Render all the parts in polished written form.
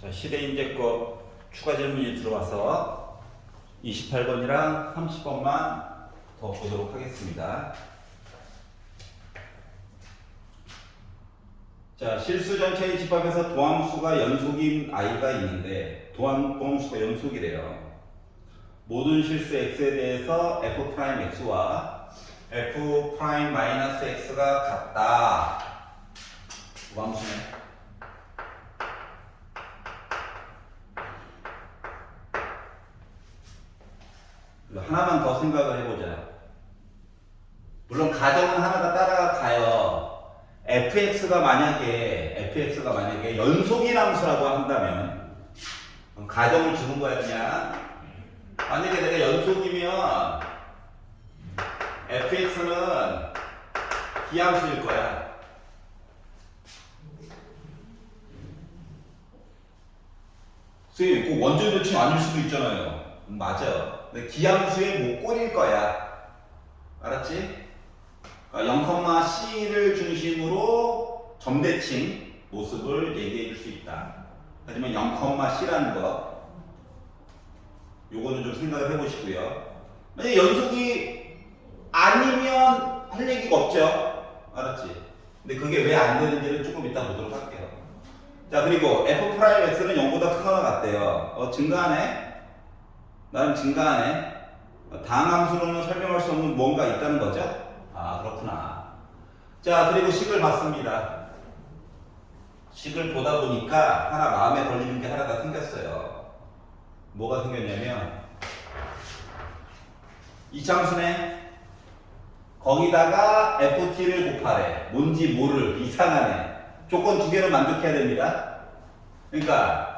자, 시대인재 거 추가 질문이 들어와서 28번이랑 30번만 더 보도록 하겠습니다. 자, 실수 전체의 집합에서 도함수가 연속인 i가 있는데 도함수가 연속이래요. 모든 실수 x에 대해서 f'x와 f'-x가 같다. 도함수네. 하나만 더 생각을 해보자. 물론 가정은 하나가 따라가요. fx가 만약에 연속인 함수라고 한다면 가정을 주는 거야 그냥. 만약에 내가 연속이면 fx는 기함수일 거야. 선생님, 그 원점 대칭 아닐 수도 있잖아요. 맞아. 근데 기함수의 목골일 거야. 알았지? 0,c를 중심으로 점대칭 모습을 얘기해 줄 수 있다. 하지만 0,c라는 거 요거는 좀 생각을 해보시고요. 만약 연속이 아니면 할 얘기가 없죠. 알았지? 근데 그게 왜 안 되는지는 조금 이따 보도록 할게요. 자, 그리고 f'x는 0보다 크거나 같대요. 증가하네? 나는 증가하네. 다항함수로는 설명할 수 없는 뭔가 있다는 거죠? 아, 그렇구나. 자, 그리고 식을 봤습니다. 식을 보다 보니까 하나 마음에 걸리는 게 하나가 생겼어요. 뭐가 생겼냐면 이참수네. 거기다가 ft를 곱하래. 뭔지 모를. 이상하네. 조건 두 개로 만족해야 됩니다. 그러니까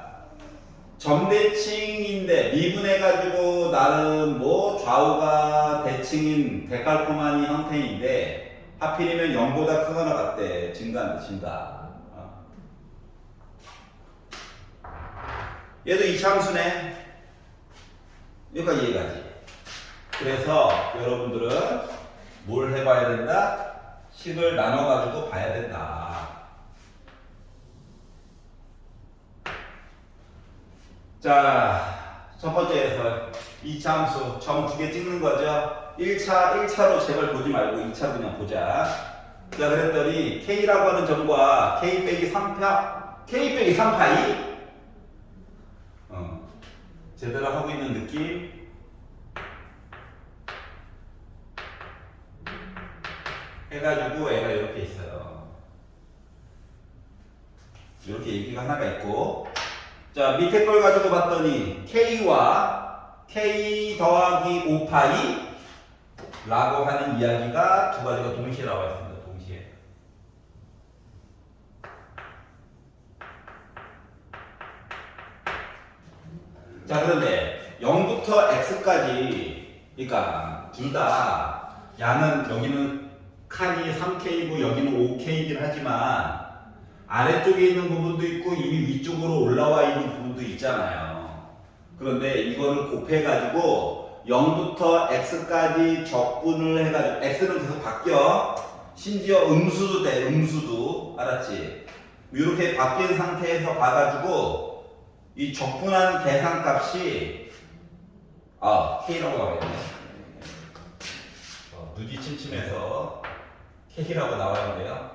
점대칭인데 미분해가지고 나름 뭐 좌우가 대칭인 데칼코마니 형태인데 하필이면 0보다 크거나 같대. 증가한다. 증가. 얘도 이참수네. 여기까지 이해가지. 그래서 여러분들은 뭘 해봐야 된다? 식을 나눠가지고 봐야 된다. 자, 첫 번째 해설. 2차 함수 점 두 개 찍는 거죠. 1차로 제발 보지 말고 2차 그냥 보자. 자, 그랬더니 K라고 하는 점과 K 빼기 3파이 제대로 하고 있는 느낌. 해가지고 애가 이렇게 있어요. 이렇게 얘기가 하나가 있고, 자, 밑에 걸 가지고 봤더니 K와 K 더하기 5파이 라고 하는 이야기가 두 가지가 동시에 나와 있습니다. 동시에. 자, 그런데 0부터 x까지, 그러니까 둘 다 양은 여기는 칸이 3K고 여기는 5K이긴 하지만 아래쪽에 있는 부분도 있고 이미 위쪽으로 올라와 있는 부분도 있잖아요. 그런데 이거를 곱해가지고 0부터 x까지 적분을 해가지고 x는 계속 바뀌어. 심지어 음수도 돼. 음수도. 알았지? 이렇게 바뀐 상태에서 봐가지고 이 적분한 계산값이 K라고 나와 있네. 누지 침침해서 K라고 나와 있는데요.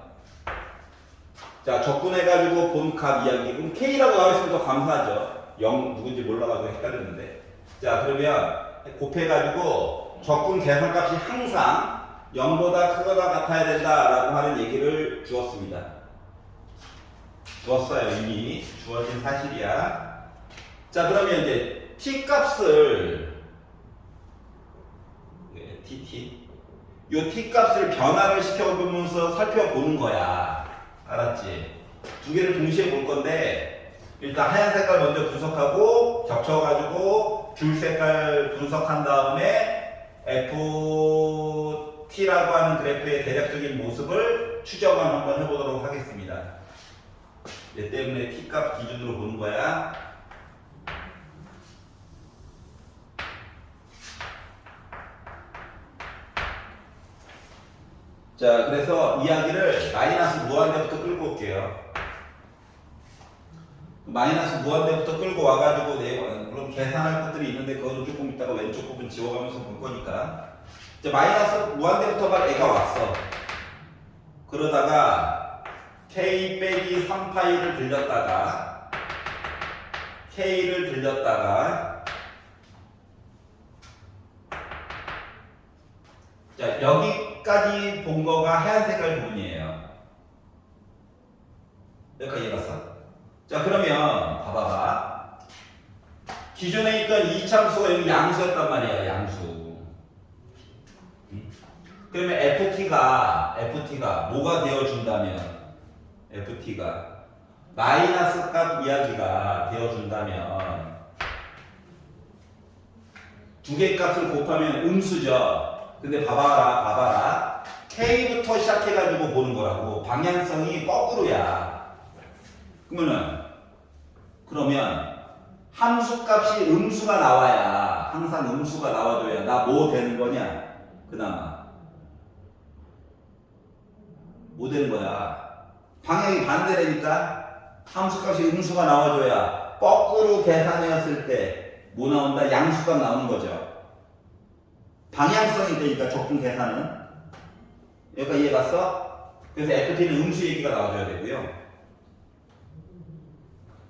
자, 적분해가지고 본 값 이야기. 그럼 K라고 나와 있으면 더 감사하죠. 0 누군지 몰라가지고 헷갈렸는데. 자, 그러면 곱해가지고 적분 계산값이 항상 0보다 크거나 같아야 된다라고 하는 얘기를 주었습니다. 주었어요. 이미 주어진 사실이야. 자, 그러면 이제 t 값을 tt 요 t 값을 변화를 시켜보면서 살펴보는 거야. 알았지? 두 개를 동시에 볼 건데 일단 하얀 색깔 먼저 분석하고 겹쳐가지고 줄 색깔 분석한 다음에 ft라고 하는 그래프의 대략적인 모습을 추정을 한번 해보도록 하겠습니다. 얘 때문에 t값 기준으로 보는 거야. 자, 그래서 이야기를 마이너스 무한대부터 끌고 올게요. 마이너스 무한대부터 끌고 와가지고 물론 계산할 것들이 있는데 그거는 조금 이따가 왼쪽 부분 지워가면서 볼 거니까. 이제 마이너스 무한대부터 막 애가 왔어. 그러다가 k 빼기 3파이를 들렸다가 k를 들렸다가 자 여기까지 본 거가 하얀 색깔 부분이에요. 여기까지 해봤어? 자 그러면 봐봐봐. 기존에 있던 이참수가 여기 양수였단 말이야. 양수. 그러면 FT가 뭐가 되어준다면 FT가 마이너스 값 이야기가 되어준다면 두 개 값을 곱하면 음수죠. 근데 봐봐라. K부터 시작해가지고 보는 거라고. 방향성이 거꾸로야. 그러면 함수 값이 음수가 나와야, 항상 음수가 나와줘야 나 뭐 되는 거냐? 그나마 뭐 되는 거야? 방향이 반대되니까 함수 값이 음수가 나와줘야 거꾸로 계산했을 때 뭐 나온다? 양수값 나오는 거죠. 방향성이 되니까 적분 계산은. 여기까지 이해갔어? 그래서 FT는 음수 얘기가 나와줘야 되고요.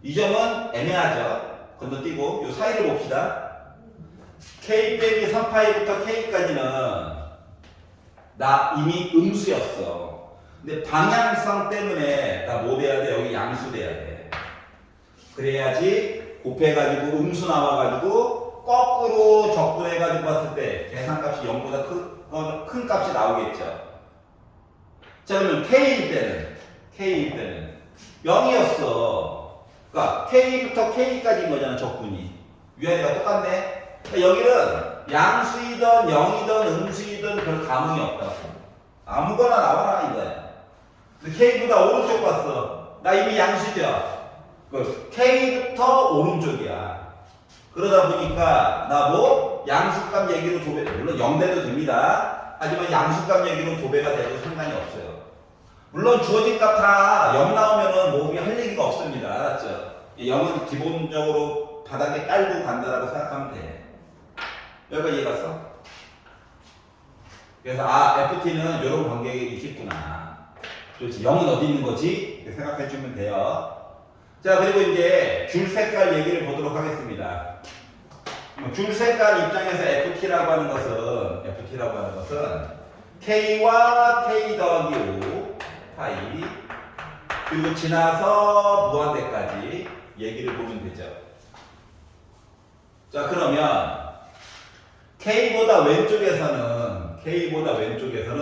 이 점은 애매하죠. 건너뛰고 요 사이를 봅시다. K 빼기 3파이부터 K까지는 나 이미 음수였어. 근데 방향성 때문에 나 뭐 돼야 돼? 여기 양수 돼야 돼. 그래야지 곱해가지고 음수 나와가지고 거꾸로 적분해가지고 봤을 때 계산값이 0보다 큰 값이 나오겠죠. 자 그러면 K일 때는 0이었어. 그러니까 K부터 K까지인 거잖아. 적분이 위아래가 똑같네. 그러니까 여기는 양수이든 0이든 음수이든 별 감흥이 없다고. 아무거나 나와라 이거야. 근데 K보다 오른쪽 봤어. 나 이미 양수죠. K부터 오른쪽이야. 그러다 보니까 나 뭐 양수값 얘기로 도배, 물론 0대도 됩니다. 하지만 양수값 얘기로 도배가 돼도 상관이 없어요. 물론 주어진 값 다 0 나오면은 뭐 할 얘기가 없습니다. 알았죠? 0은 기본적으로 바닥에 깔고 간다라고 생각하면 돼. 여기까지 이해갔어? 그래서 FT는 이런 관계가 있겠구나. 도대체 0은 어디 있는 거지? 이렇게 생각해 주면 돼요. 자 그리고 이제 줄 색깔 얘기를 보도록 하겠습니다. 줄 색깔 입장에서 FT라고 하는 것은 K와 K 더하기 5 파이 그리고 지나서 무한대까지 얘기를 보면 되죠. 자 그러면 K보다 왼쪽에서는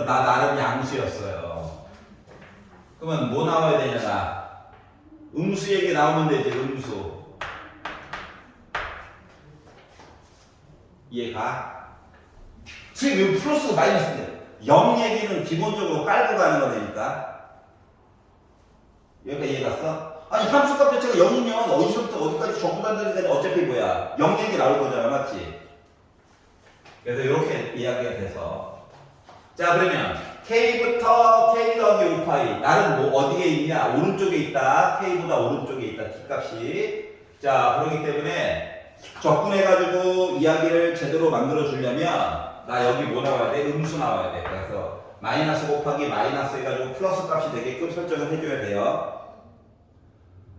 나 나름 양수였어요. 그러면 뭐 나와야 되냐? 나 음수 얘기 나오면 되지. 음수 이해가? 지금 플러스 마이너스인데 0 얘기는 기본적으로 깔고 가는 거니까. 여기까지 이해갔어? 아니 함수값 자체가 0이면 어디서부터 어디까지 적분한다는 데는 어차피 뭐야 0 얘기 나올 거잖아. 맞지? 그래서 이렇게 이야기가 돼서 자 그러면 K부터 K 더하기 5파이 나는 뭐 어디에 있냐? 오른쪽에 있다. K보다 오른쪽에 있다. T값이. 자 그렇기 때문에 적분해가지고 이야기를 제대로 만들어 주려면 나 여기 뭐 나와야 돼? 음수 나와야 돼. 그래서 마이너스 곱하기 마이너스 해가지고 플러스 값이 되게끔 설정을 해줘야 돼요.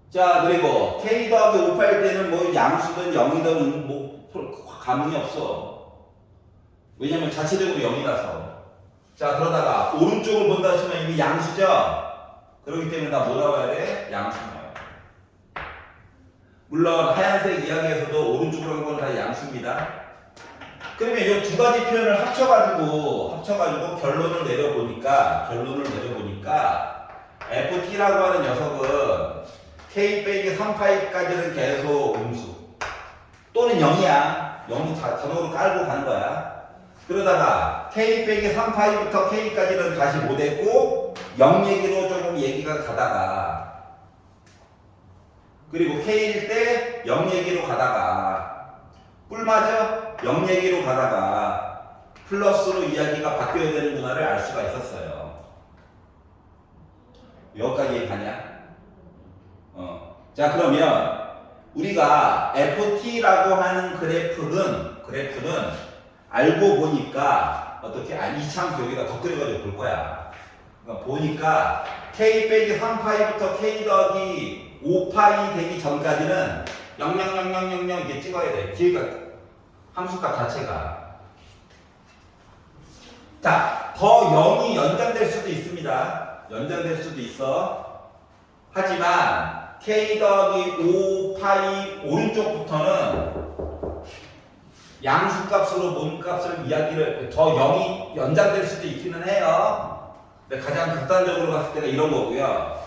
자 그리고 K 더하기 5파일 때는 뭐 양수든 0이든 뭐 감흥이 없어. 왜냐면 자체적으로 0이라서. 자 그러다가 오른쪽을 본다 치면 이미 양수죠. 그렇기 때문에 나 뭐 나와야 돼? 양수 나와야 돼. 물론 하얀색 이야기에서도 오른쪽으로 한 건 다 양수입니다. 그러면 이 두 가지 표현을 합쳐가지고 결론을 내려보니까 FT라고 하는 녀석은 K 빼기 3파이까지는 계속 음수 또는 0이야. 0이 자동으로 깔고 가는 거야. 그러다가 K 빼기 3파이부터 K까지는 다시 못 했고 0 얘기로 조금 얘기가 가다가 그리고 K일 때 0 얘기로 가다가 뿔맞아? 0 얘기로 가다가 플러스로 이야기가 바뀌어야 되는구나를 알 수가 있었어요. 여기까지 가냐? 자, 그러면 우리가 FT라고 하는 그래프는 알고 보니까 어떻게 이차함수 여기다 덧그려가지고 볼 거야. 그러니까 보니까 K 빼기 3파이부터 K 더하기 5파이 되기 전까지는 00000 이렇게 찍어야 돼. 길이가 함수값 자체가. 자, 더 0이 연장될 수도 있습니다. 연장될 수도 있어. 하지만 K 더하기 5파이 오른쪽부터는 양수값으로 몸값을 더 0이 연장될 수도 있기는 해요. 근데 가장 극단적으로 봤을 때가 이런 거고요.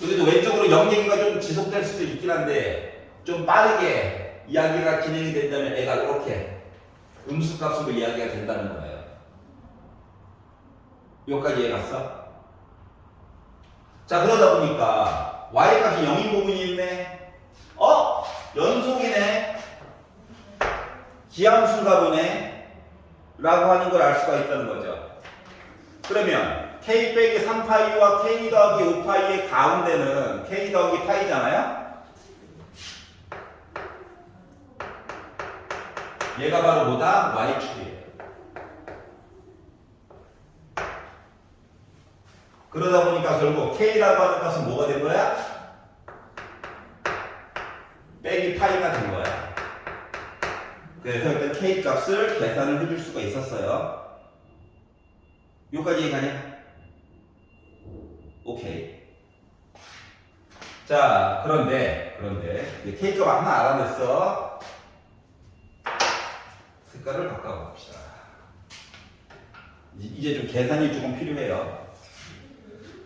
그래도 왼쪽으로 0 얘기가 좀 지속될 수도 있긴 한데 좀 빠르게 이야기가 진행이 된다면 애가 이렇게 음수값으로 이야기가 된다는 거예요. 여기까지 이해 갔어? 자, 그러다 보니까 y값이 0인 부분이 있네. 연속이네. 기함수인가 보네 라고 하는 걸 알 수가 있다는 거죠. 그러면 k 빼기 3파이와 k 더하기 5파이의 가운데는 k 더하기 파이잖아요. 얘가 바로 뭐다? y축이에요. 그러다 보니까 결국 k라고 하는 값은 뭐가 된 거야? 빼기 파이가 된 거야. 그래서 일단 k 값을 계산을 해줄 수가 있었어요. 여기까지 이해가냐? 오케이. 자, 그런데 k 값 하나 알아냈어. 색깔을 바꿔봅시다. 이제 좀 계산이 조금 필요해요.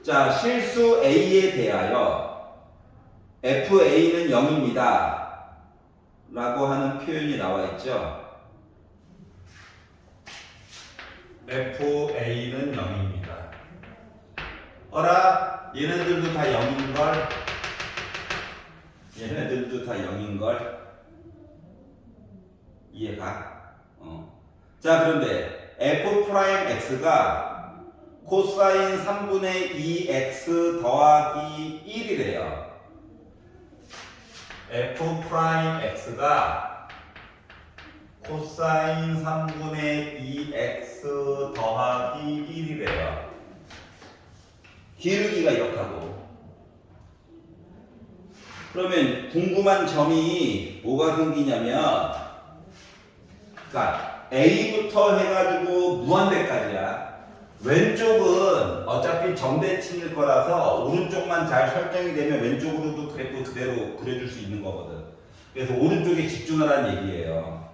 자, 실수 A에 대하여 FA는 0입니다. 라고 하는 표현이 나와 있죠. FA는 0입니다. 어라, 얘네들도 다 0인걸? 얘네들도 다 0인걸? 이해가? 자, 그런데 F'X가 코사인 3분의 2x 더하기 1이래요. F'X가 코사인 3분의 2x 더하기 1이래요. 기울기가 이렇다고. 그러면 궁금한 점이 뭐가 생기냐면, 그러니까 A부터 해가지고 무한대까지야. 왼쪽은 어차피 정대칭일 거라서 오른쪽만 잘 설정이 되면 왼쪽으로도 그래프 그대로 그려줄 수 있는 거거든. 그래서 오른쪽에 집중하라는 얘기예요.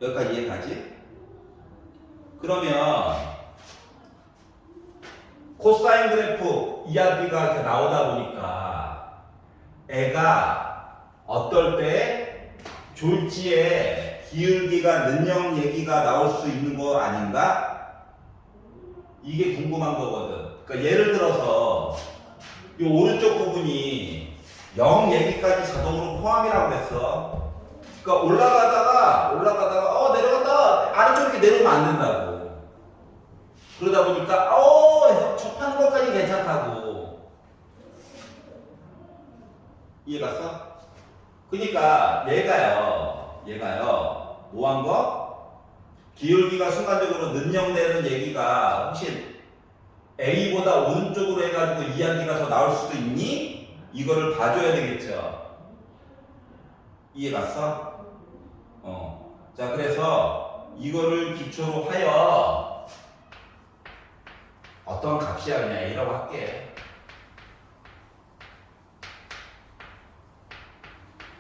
여기까지 이해가지? 그러면 코사인 그래프 이야기가 이렇게 나오다 보니까 애가 어떨 때 졸지에 기울기가 는영 얘기가 나올 수 있는 거 아닌가? 이게 궁금한 거거든. 그러니까 예를 들어서 이 오른쪽 부분이 0 얘기까지 자동으로 포함이라고 그랬어. 그러니까 올라가다가 내려간다. 아래쪽에 내려오면 안 된다고. 그러다 보니까 해서 접하는 것까지 괜찮다고. 이해 갔어? 그러니까 얘가요 뭐한 거? 기울기가 순간적으로 는영되는 얘기가 혹시 A보다 오른쪽으로 해가지고 이야기가 더 나올 수도 있니? 이거를 봐줘야 되겠죠. 이해 갔어? 자, 그래서 이거를 기초로 하여 어떤 값이야 그냥 A라고 할게.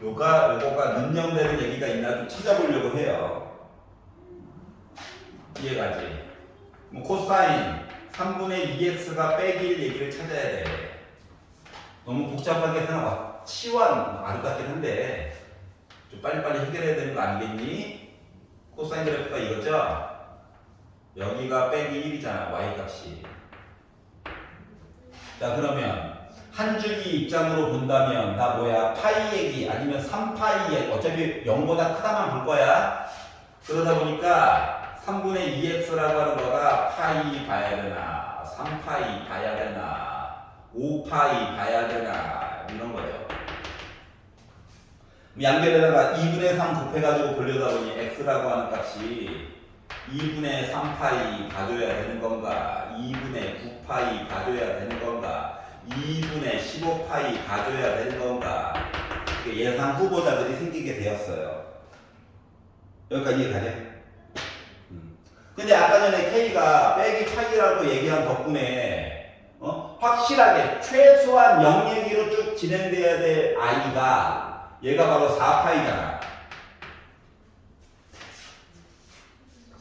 요거가 능력되는 얘기가 있나 좀 찾아보려고 해요. 이해가지? 뭐 코사인 3분의 2x가 빼기 1 얘기를 찾아야 돼. 너무 복잡하게 생각하고 치환 아름답긴 한데 좀 빨리빨리 해결해야 되는 거 아니겠니? 코사인 그래프가 이거죠? 여기가 빼기 1이잖아, y값이. 자, 그러면 한 줄기 입장으로 본다면 나 뭐야? 파이 얘기 아니면 3파이 얘기. 어차피 0보다 크다만 볼 거야. 그러다 보니까 3분의 2x라고 하는 거가 파이 봐야 되나 3파이 봐야 되나 5파이 봐야 되나 이런 거죠. 양변에다가 2분의 3 곱해가지고 보려다 보니 x라고 하는 값이 2분의 3파이 봐줘야 되는 건가, 2분의 9파이 봐줘야 되는 건가, 2분의 15파이 봐줘야 되는 건가, 예상 후보자들이 생기게 되었어요. 여기까지 이해가죠? 근데 아까 전에 K가 빼기 파이라고 얘기한 덕분에 확실하게 최소한 0 얘기로 쭉 진행돼야 될 I가 얘가 바로 4파이잖아.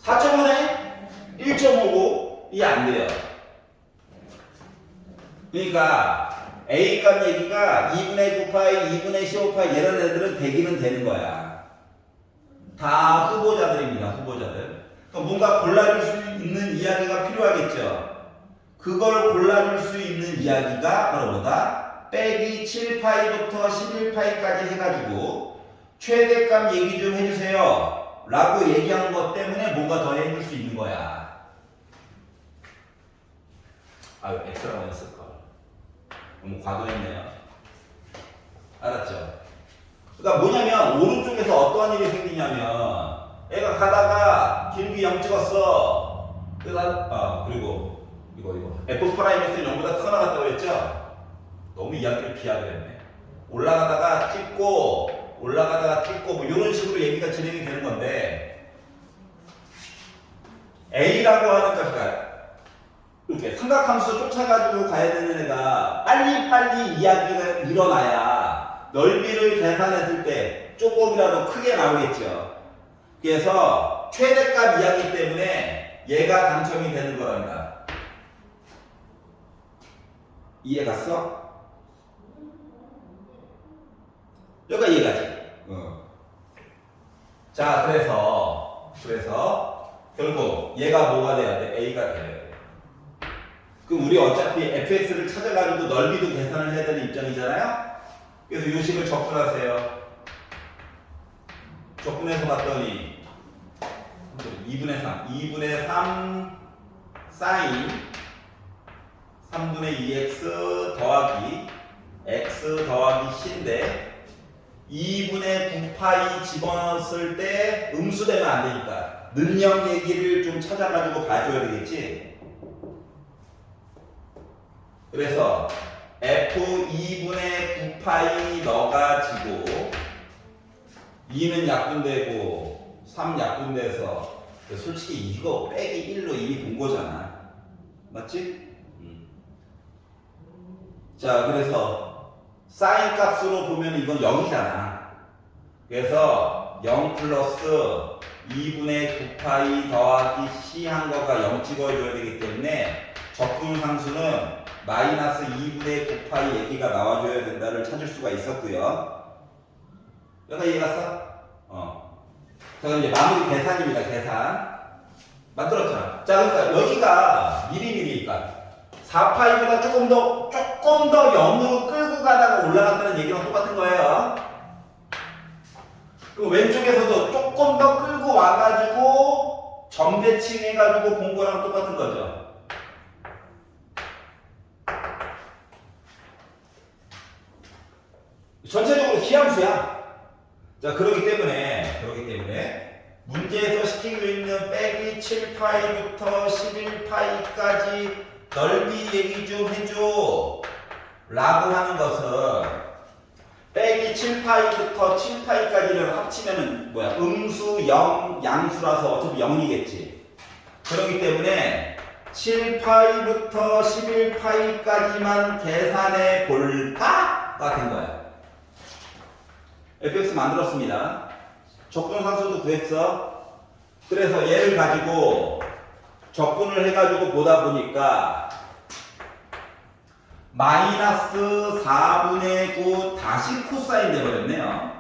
4.5네? 1.5고 이게 안 돼요. 그러니까 A 값 얘기가 2분의 9파이, 2분의 15파이 이런 애들은 되기는 되는 거야. 다 후보자들입니다. 후보자들. 그럼 뭔가 골라줄 수 있는 이야기가 필요하겠죠. 그걸 골라줄 수 있는 이야기가 바로 뭐다? 빼기 7파이부터 11파이까지 해가지고 최대값 얘기 좀 해주세요 라고 얘기한 것 때문에 뭔가 더 해줄 수 있는 거야. 아유, X라고 했을걸. 너무 과도했네요. 알았죠? 그러니까 뭐냐면 오른쪽에서 어떠한 일이 생기냐면 애가 가다가 길기 0 찍었어. 그리고 이거 F'S는 0보다 크거나 같다고 그랬죠? 너무 이야기를 비하를 했네. 올라가다가 찍고 뭐 이런 식으로 얘기가 진행이 되는 건데 A라고 하는 값이 이렇게 삼각함수 쫓아가지고 가야 되는 애가 빨리 이야기가 일어나야 넓이를 계산했을 때 조금이라도 크게 나오겠죠. 그래서 최대값 이야기 때문에 얘가 당첨이 되는 거란다. 이해 갔어? 여기가 이해가지? 자, 그래서 결국 얘가 뭐가 돼야 돼? A가 돼야 돼. 그럼 우리 어차피 fx를 찾아가지고 넓이도 계산을 해야 되는 입장이잖아요? 그래서 이 식을 적분하세요. 적분해서 봤더니 2분의 3 사인 3분의 2x 더하기 x 더하기 c인데 2분의 9파이 집어넣었을 때 음수되면 안 되니까 능력 얘기를 좀 찾아가지고 봐줘야 되겠지. 그래서 f 2분의 9파이 넣어가지고 2는 약분되고 3 약분돼서 솔직히 이거 빼기 1로 이미 본 거잖아. 맞지? 자, 그래서 사인 값으로 보면 이건 0이잖아. 그래서 0 플러스 2분의 9파이 더하기 c 한 거가 0 찍어줘야 되기 때문에 적분상수는 마이너스 2분의 9파이 얘기가 나와줘야 된다를 찾을 수가 있었고요. 여기가 이해 갔어? 자, 그럼 이제 마무리 계산입니다. 계산 만들었잖아. 자, 그러니까 여기가 미리미리니까 4파이보다 조금 더 0으로 끌고 가다가 올라간다는 얘기랑 똑같은 거예요. 그리고 왼쪽에서도 조금 더 끌고 와가지고 점대칭 해가지고 본 거랑 똑같은 거죠. 전체적으로 기함수야. 자, 그러기 때문에 문제에서 시키고 있는 빼기 7파이부터 11파이까지 넓이 얘기 좀 해줘 라고 하는 것은 빼기 7파이부터 7파이까지를 합치면은 음수 0 양수라서 어차피 0이겠지. 그렇기 때문에 7파이부터 11파이까지만 계산해 볼까가 된 거야. fx 만들었습니다. 적분상수도 구했어. 그래서 얘를 가지고 적분을 해가지고 보다 보니까 마이너스 4분의 9 다시 코사인 돼버렸네요.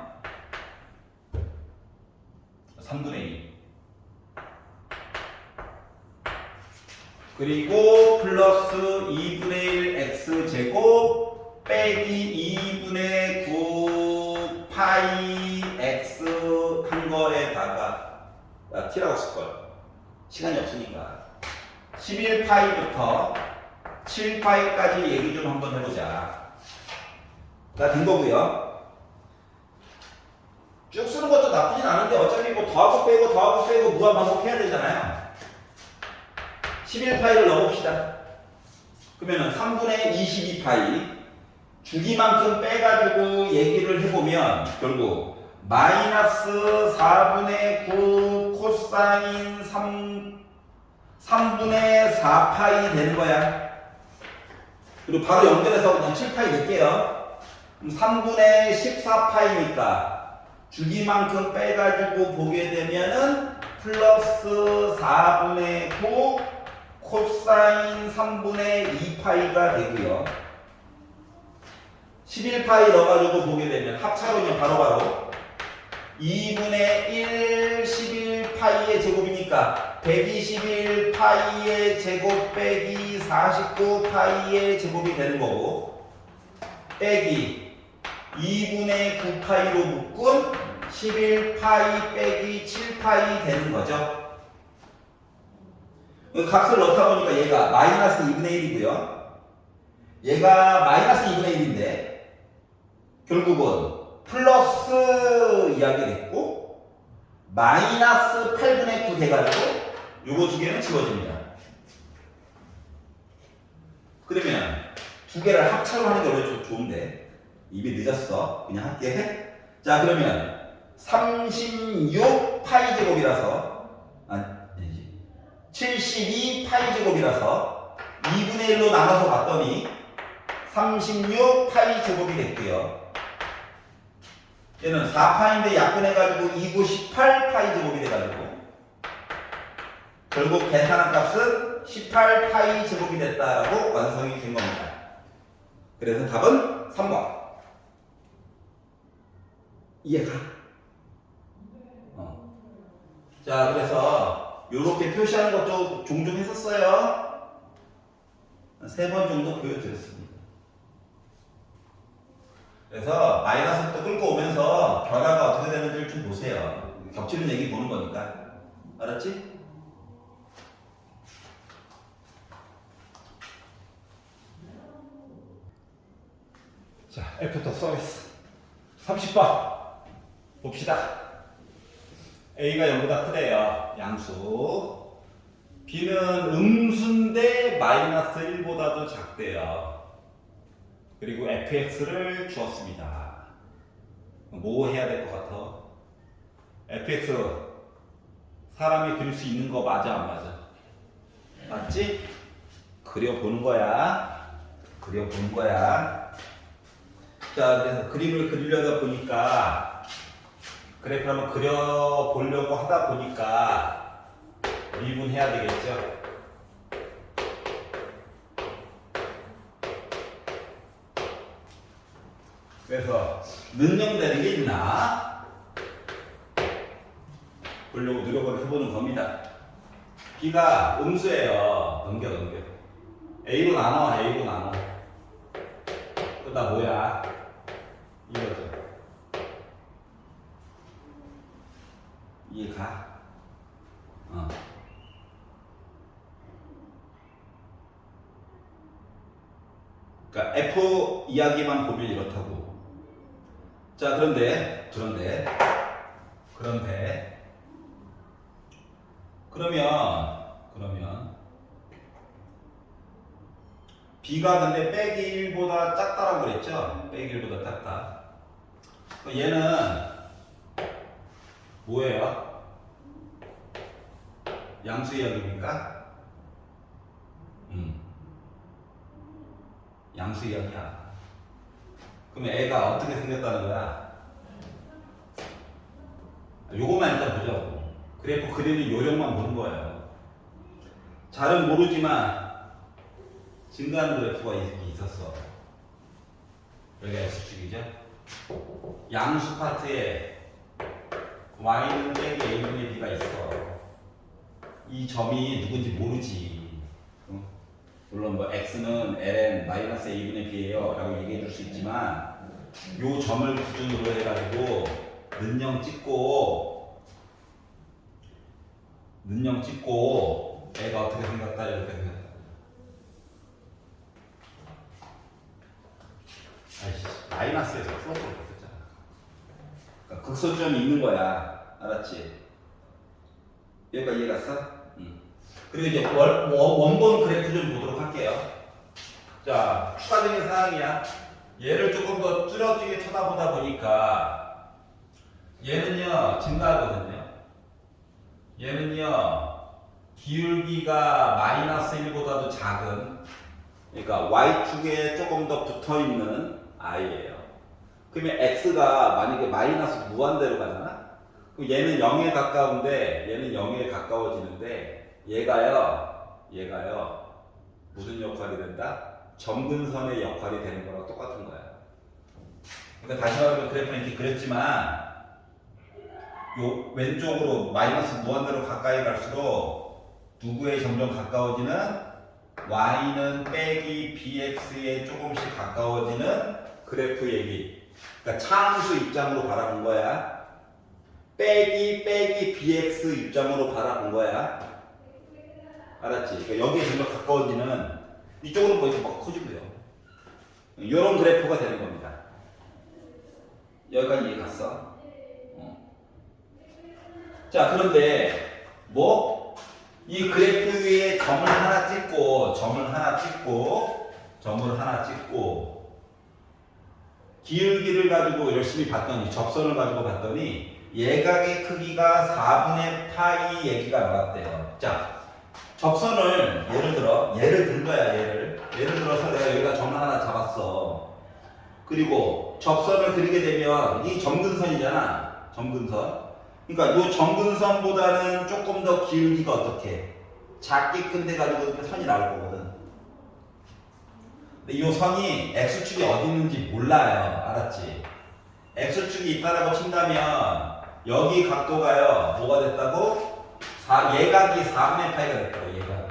3분의 2 그리고 플러스 2분의 1 x제곱 빼기 2분의 9 파이 x 한 거에다가 t라고 쓸걸. 시간이 없으니까 11파이부터 7파이까지 얘기 좀 한번 해보자. 다 된 거고요. 쭉 쓰는 것도 나쁘진 않은데 어차피 뭐 더하고 빼고 무한 반복해야 되잖아요. 11파이를 넣어봅시다. 그러면은 3분의 22파이 주기만큼 빼가지고 얘기를 해보면 결국 마이너스 4분의 9 코사인 3분의 4파이 되는 거야. 그리고 바로 연결해서 그냥 7파이 넣을게요. 그럼 3분의 14파이니까 주기만큼 빼가지고 보게 되면은 플러스 4분의 9 코사인 3분의 2파이가 되고요. 11파이 넣어가지고 보게 되면 합차로 그냥 바로바로 2분의 1 11파이의 제곱이니까 121파이의 제곱 빼기 49파이의 제곱이 되는 거고 빼기 2분의 9파이로 묶은 11파이 빼기 7파이 되는 거죠. 값을 넣다 보니까 얘가 마이너스 2분의 1이고요. 얘가 마이너스 2분의 1인데 결국은 플러스 이야기 됐고 마이너스 8분의 9 돼가지고 요거 두 개는 지워집니다. 그러면 두 개를 합차로 하는 게 원래 좋은데 입이 늦었어. 그냥 할게. 자 그러면 36파이 제곱이라서 아니지 72파이 제곱이라서 2분의 1로 나눠서 봤더니 36파이 제곱이 됐고요. 얘는 4파인데 약분해가지고 2, 9, 18파이 제곱이 돼가지고 결국 계산한 값은 18파이 제곱이 됐다라고 완성이 된 겁니다. 그래서 답은 3번. 이해가? 자, 그래서 이렇게 표시하는 것도 종종 했었어요. 3번 정도 보여드렸습니다. 그래서 마이너스부터 끌고 오면서 변화가 어떻게 되는지를 좀 보세요. 겹치는 얘기 보는 거니까. 알았지? 자, 애프터 서비스 30번 봅시다. A가 0보다 크대요. 양수. B는 음수인데 마이너스 1보다도 작대요. 그리고 fx를 주었습니다. 뭐 해야 될 것 같아? fx 사람이 그릴 수 있는 거 맞아 안 맞아? 맞지? 그려보는 거야. 그려보는 거야. 자, 그래서 그림을 그리려다 보니까 그래프 한번 그려보려고 하다 보니까 미분해야 되겠죠? 그래서 능력되는 게 있나? 보려고 노력을 해보는 겁니다. B가 음수예요. 넘겨. A로 나눠. 그다 뭐야? 이거죠. 이해가? 그러니까 F 이야기만 보면 이렇다고. 자, 그런데 그러면 B가 근데 빼기 1보다 작다라고 그랬죠? 빼기 1보다 작다. 그럼 얘는 뭐예요? 양수 이야기입니까? 양수 이야기야. 그럼 애가 어떻게 생겼다는 거야? 요것만 일단 보자고. 그래프 그리는 요령만 보는 거예요. 잘은 모르지만 증가하는 그래프가 있었어. 여기가 X축이죠. 양수 파트에 Y는 빼기 A분의 B가 있어. 이 점이 누군지 모르지. 물론 뭐 X는 ln 마이너스 A분의 B예요 라고 얘기해 줄 수 있지만 요 점을 기준으로 해가지고 는영 찍고 애가 어떻게 생겼다 이렇게 생겼다. 마이너스에서 플러스로 바뀌었잖아. 그러니까 극소점이 있는 거야. 알았지? 여기까지 이해 갔어? 응. 그리고 이제 원본 그래프 좀 보도록 할게요. 자, 추가적인 사항이야. 얘를 조금 더 뚜렷하게 쳐다보다 보니까 얘는요, 증가하거든요. 얘는요, 기울기가 마이너스 1보다도 작은, 그러니까 Y축에 조금 더 붙어 있는 I예요. 그러면 X가 만약에 마이너스 무한대로 가잖아? 그럼 얘는 0에 가까운데, 얘는 0에 가까워지는데, 얘가요, 무슨 역할이 된다? 점근선의 역할이 되는 거랑 똑같은 거야. 그러니까 다시 말하면 그래프는 이렇게 그렸지만, 요 왼쪽으로 마이너스 무한대로 가까이 갈수록 누구에 점점 가까워지는 y는 빼기 bx에 조금씩 가까워지는 그래프 얘기. 그러니까 차함수 입장으로 바라본 거야. 빼기 bx 입장으로 바라본 거야. 알았지? 그러니까 여기에 점점 가까워지는 이쪽으로 보이면 막 커지고요. 이런 그래프가 되는 겁니다. 여기까지 이해 갔어? 자, 그런데 이 그래프 위에 점을 하나 찍고 기울기를 가지고 열심히 봤더니, 접선을 가지고 봤더니 예각의 크기가 4분의 파이 얘기가 나왔대요. 자, 접선을 예를 든 거야. 예를 들어서 내가 여기다 점을 하나 잡았어. 그리고 접선을 그리게 되면 이 점근선이잖아. 점근선. 그러니까 이 점근선보다는 조금 더 기울기가 어떻게 작게 끝내 가지고 이렇게 선이 나올 거거든. 근데 이 선이 x축이 어디 있는지 몰라요. 알았지? x축이 있다라고 친다면 여기 각도가요, 뭐가 됐다고? 예각이 4분의 파이가 됐다고. 예각.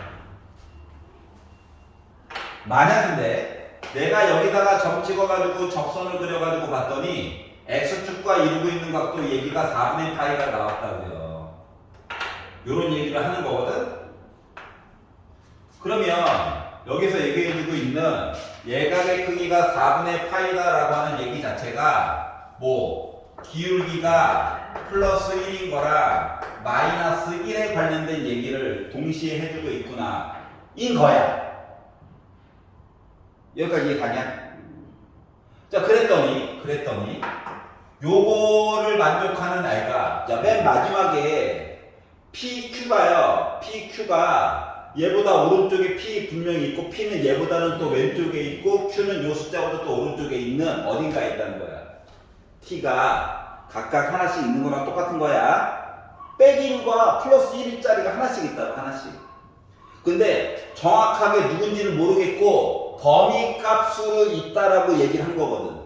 만약인데 내가 여기다가 점 찍어가지고 접선을 그려가지고 봤더니 x축과 이루고 있는 각도 얘기가 4분의 파이가 나왔다고요. 요런 얘기를 하는 거거든. 그러면 여기서 얘기해주고 있는 예각의 크기가 4분의 파이다라고 하는 얘기 자체가 기울기가 플러스 1인 거랑 마이너스 1에 관련된 얘기를 동시에 해주고 있구나 인 거야. 여기까지 이해 가냐? 자, 그랬더니 요거를 만족하는 I가, 자, 맨 마지막에 PQ가 얘보다 오른쪽에 P 분명히 있고, P는 얘보다는 또 왼쪽에 있고, Q는 요 숫자보다 또 오른쪽에 있는 어딘가에 있다는 거야. T가 각각 하나씩 있는 거랑 똑같은 거야. 빼기 1과 플러스 1짜리가 하나씩 있다고, 하나씩. 근데 정확하게 누군지를 모르겠고 범위 값으로 있다라고 얘기를 한 거거든.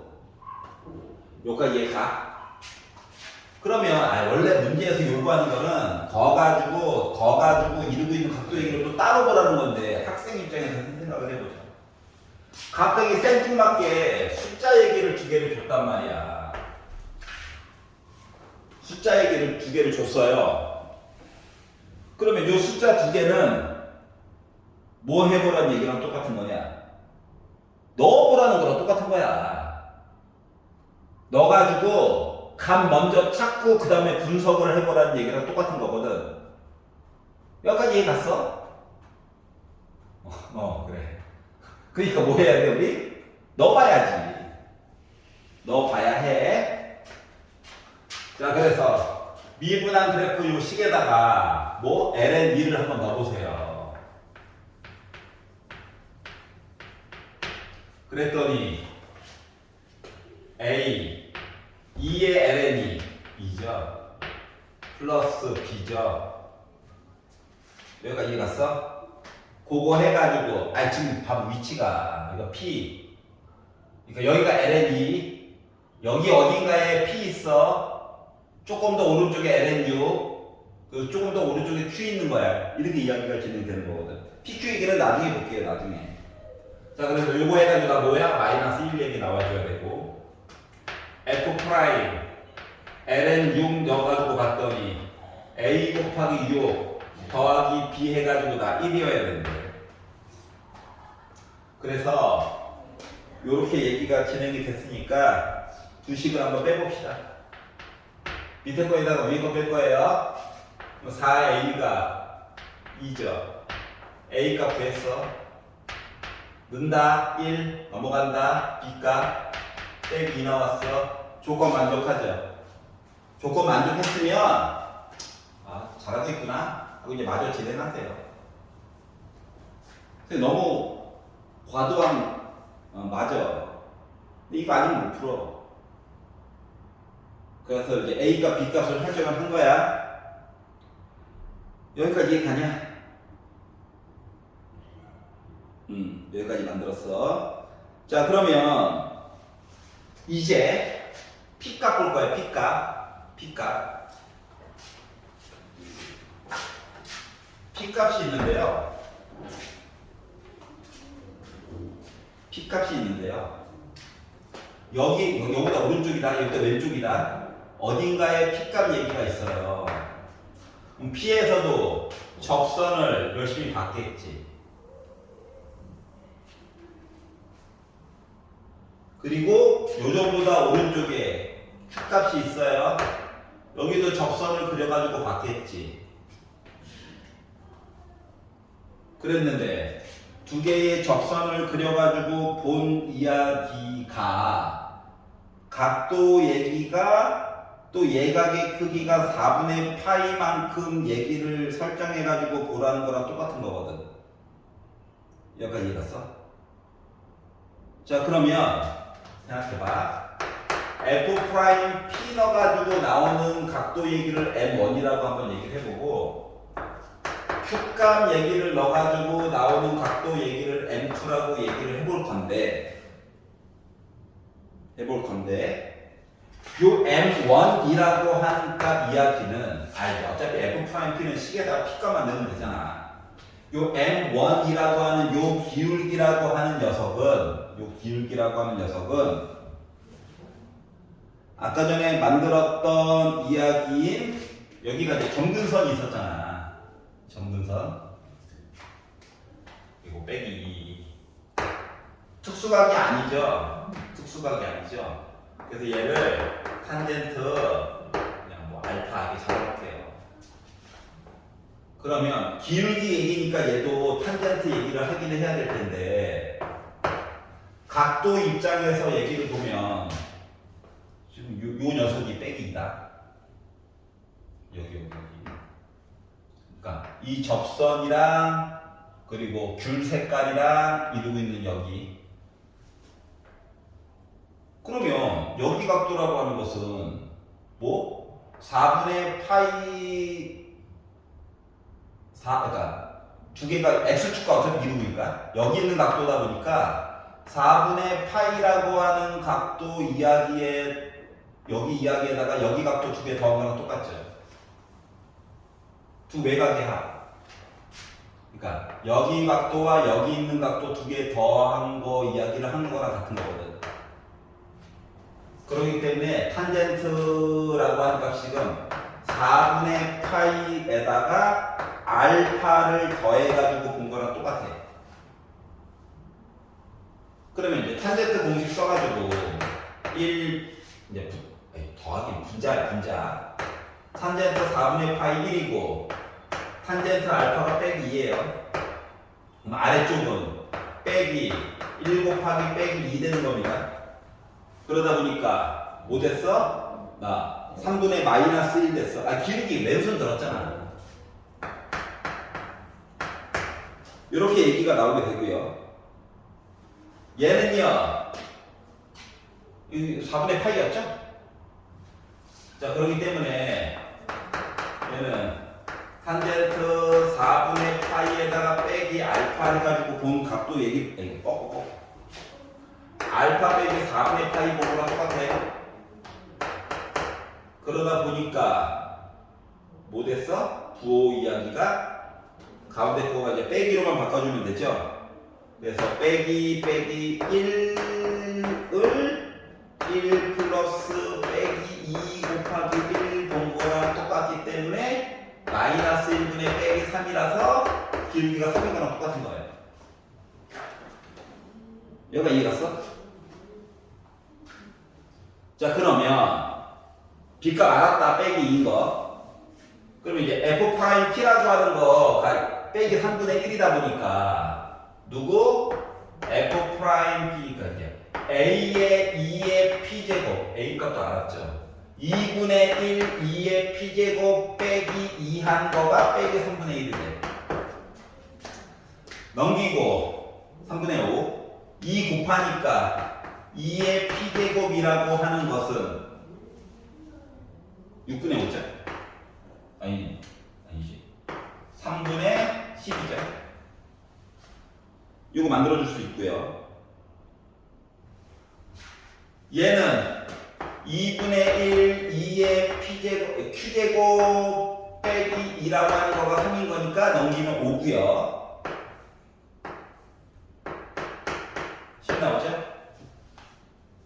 여기까지 이해가? 그러면 원래 문제에서 요구하는 거는 거 가지고 이루고 있는 각도 얘기를 또 따로 보라는 건데, 학생 입장에서 생각을 해보자. 갑자기 생뚱맞게 숫자 얘기를 2개를 줬단 말이야. 숫자 얘기를 2개를 줬어요. 그러면 요 숫자 2개는 뭐 해보라는 얘기랑 똑같은 거냐? 넣어보라는 거랑 똑같은 거야. 넣어가지고 값 먼저 찾고 그 다음에 분석을 해보라는 얘기랑 똑같은 거거든. 여기까지 이해 갔어? 그래. 그러니까 뭐 해야 돼, 우리? 넣어봐야지. 넣어봐야 해. 자, 그래서 미분한 그래프 요 식에다가 ln2를 한번 넣어보세요. 그랬더니 A 2의 ln이 2죠. 플러스 B죠. 여기까지 이해 갔어? 그거 해가지고 지금 봐봐 위치가 이거 P, 그러니까 여기가 ln2, 여기 어딘가에 P 있어. 조금 더 오른쪽에 ln6, 조금 더 오른쪽에 Q 있는 거야. 이렇게 이야기가 진행되는 거거든. PQ 얘기는 나중에 볼게요. 나중에. 자, 그래서 요거 해가지고 뭐야? 마이너스 1 얘기 나와줘야 되고, F 프라임 ln 6 넣어가지고 봤더니 A 곱하기 6 더하기 B 해가지고 나 1이어야 된대. 그래서 요렇게 얘기가 진행이 됐으니까 두 식을 한번 빼봅시다. 밑에 거에다가 위에 거 뺄 거예요. 4a가 2죠. a 값 구했어. 넣는다 1 넘어간다 b 값 빼기 2 나왔어. 조건 만족하죠. 조건 만족했으면 아 잘하겠구나 하고 이제 마저 진행하세요. 근데 너무 과도한 맞아. 근데 이거 아니면 못 풀어. 그래서 이제 a 값 b 값을 설정을 한 거야. 여기까지 이해 가냐? 여기까지 만들었어. 자, 그러면 이제 P값 볼 거예요. P값. P값이 있는데요. 여기보다 오른쪽이다, 여기다 왼쪽이다. 어딘가에 P값 얘기가 있어요. 그럼 P에서도 접선을 열심히 받겠지. 그리고 요정보다 오른쪽에 Q값이 있어요. 여기도 접선을 그려가지고 받겠지. 그랬는데 두 개의 접선을 그려가지고 본 이야기가 각도 얘기가 또 예각의 크기가 4분의 파이만큼 얘기를 설정해가지고 보라는 거랑 똑같은 거거든. 여기까지 읽었어? 자, 그러면 생각해봐. F 프라임 P 넣어가지고 나오는 각도 얘기를 M1이라고 한번 얘기를 해보고 Q값 얘기를 넣어가지고 나오는 각도 얘기를 M2라고 얘기를 해볼 건데 요 M1이라고 하는 값 이야기는 알죠. 어차피 F 프라임 P는 식에다가 P값만 넣으면 되잖아. 요 M1이라고 하는 요 기울기라고 하는 녀석은 아까 전에 만들었던 이야기인 여기가 이제 점근선이 있었잖아. 점근선 그리고 빼기 특수각이 아니죠. 그래서 얘를 탄젠트 그냥 뭐 알파 이렇게 잡아볼게요. 그러면 기울기 얘기니까 얘도 탄젠트 얘기를 하긴 해야 될 텐데 각도 입장에서 얘기를 보면 지금 요 녀석이 빼기 2다. 여기. 그러니까 이 접선이랑 그리고 귤 색깔이랑 이루고 있는 여기. 그러면 여기 각도라고 하는 것은 뭐 4분의 파이 그러니까 두 개가 x축과 어차피 이루니까 여기 있는 각도다 보니까 4분의 파이라고 하는 각도 이야기에 여기 이야기에다가 여기 각도 두 개 더한 거랑 똑같죠. 두 외곽의 합. 그러니까 여기 각도와 여기 있는 각도 두 개 더한 거 이야기를 하는 거랑 같은 거거든. 그렇기 때문에 탄젠트라고 하는 값식은 4분의 파이에다가 알파를 더해가지고 본 거랑 똑같아. 그러면 이제 탄젠트 공식 써가지고 1 이제 더하기 분자. 탄젠트 4분의 파이 1이고 탄젠트 알파가 빼기 2예요. 그럼 아래쪽은 빼기 1 곱하기 빼기 2 되는 겁니다. 그러다 보니까 뭐 됐어? 나 3분의 마이너스 1 됐어. 기울기 왼손 들었잖아. 이렇게 얘기가 나오게 되고요. 얘는요 4분의 파이였죠? 자, 그렇기 때문에 얘는 탄젠트 4분의 파이에다가 빼기 알파 해가지고 본 각도 얘기 알파 빼기 4분의 파이 보고랑 똑같아요. 그러다 보니까 뭐 됐어? 부호 이야기가 가운데 거가 이제 빼기로만 바꿔주면 되죠. 그래서 빼기 1을 1 플러스 빼기 2 곱하기 1 본 거랑 똑같기 때문에 마이너스 1분의 빼기 3이라서 기울기가 3인 거랑 똑같은 거예요. 여기가 이해 갔어? 자, 그러면 B값 알았다 빼기 2인 거. 그러면 이제 F' T라고 하는 거가 빼기 3분의 1이다 보니까 누구? F' P가 이제 A의 2의 P제곱, A 값도 알았죠. 2분의 1, 2의 P제곱 빼기 2 한 거가 빼기 3분의 1이 돼. 넘기고 3분의 5, 2 곱하니까 2의 P제곱이라고 하는 것은 6분의 5죠? 아니지. 3분의 10이죠. 이거 만들어줄 수 있고요. 얘는 2분의 1, 2의 P제곱, Q제곱 빼기 2라고 하는 거가 3인 거니까 넘기면 5고요. 10 나오죠?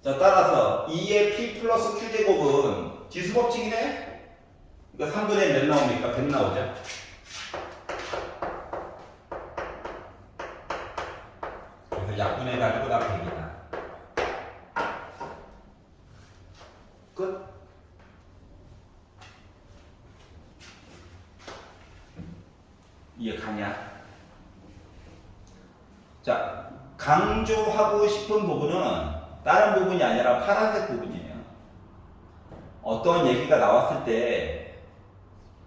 자, 따라서 2의 P 플러스 Q제곱은 지수법칙이네? 그러니까 3분의 몇 나옵니까? 100 나오죠? 그래서 약분해가지고 나 100이다. 끝? 이해 가냐? 자, 강조하고 싶은 부분은 다른 부분이 아니라 파란색 부분이에요. 어떤 얘기가 나왔을 때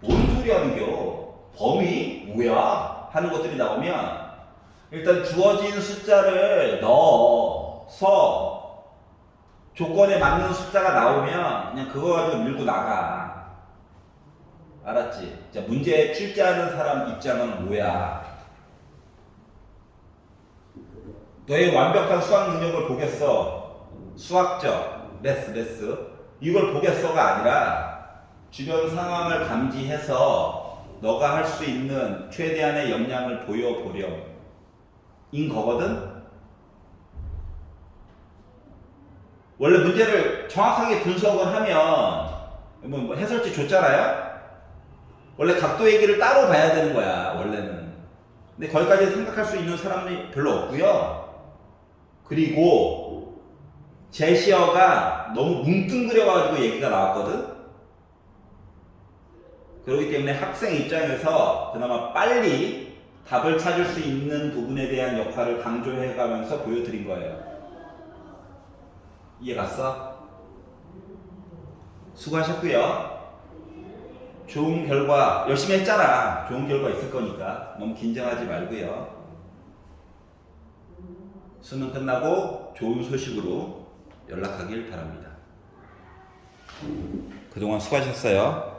뭔 소리 하는겨? 범위? 뭐야? 하는 것들이 나오면 일단 주어진 숫자를 넣어서 조건에 맞는 숫자가 나오면 그냥 그거 가지고 밀고 나가. 알았지? 자, 문제에 출제하는 사람 입장은 뭐야? 너의 완벽한 수학 능력을 보겠어. 수학적, 매스. 이걸 보겠어가 아니라 주변 상황을 감지해서 너가 할 수 있는 최대한의 역량을 보여보렴. 인 거거든? 원래 문제를 정확하게 분석을 하면 뭐 해설지 줬잖아요? 원래 각도 얘기를 따로 봐야 되는 거야, 원래는. 근데 거기까지 생각할 수 있는 사람이 별로 없고요. 그리고 제시어가 너무 뭉뚱그려가지고 얘기가 나왔거든? 그렇기 때문에 학생 입장에서 그나마 빨리 답을 찾을 수 있는 부분에 대한 역할을 강조해가면서 보여드린 거예요. 이해 갔어? 수고하셨고요. 좋은 결과 열심히 했잖아. 좋은 결과 있을 거니까 너무 긴장하지 말고요. 수능 끝나고 좋은 소식으로 연락하길 바랍니다. 그동안 수고하셨어요.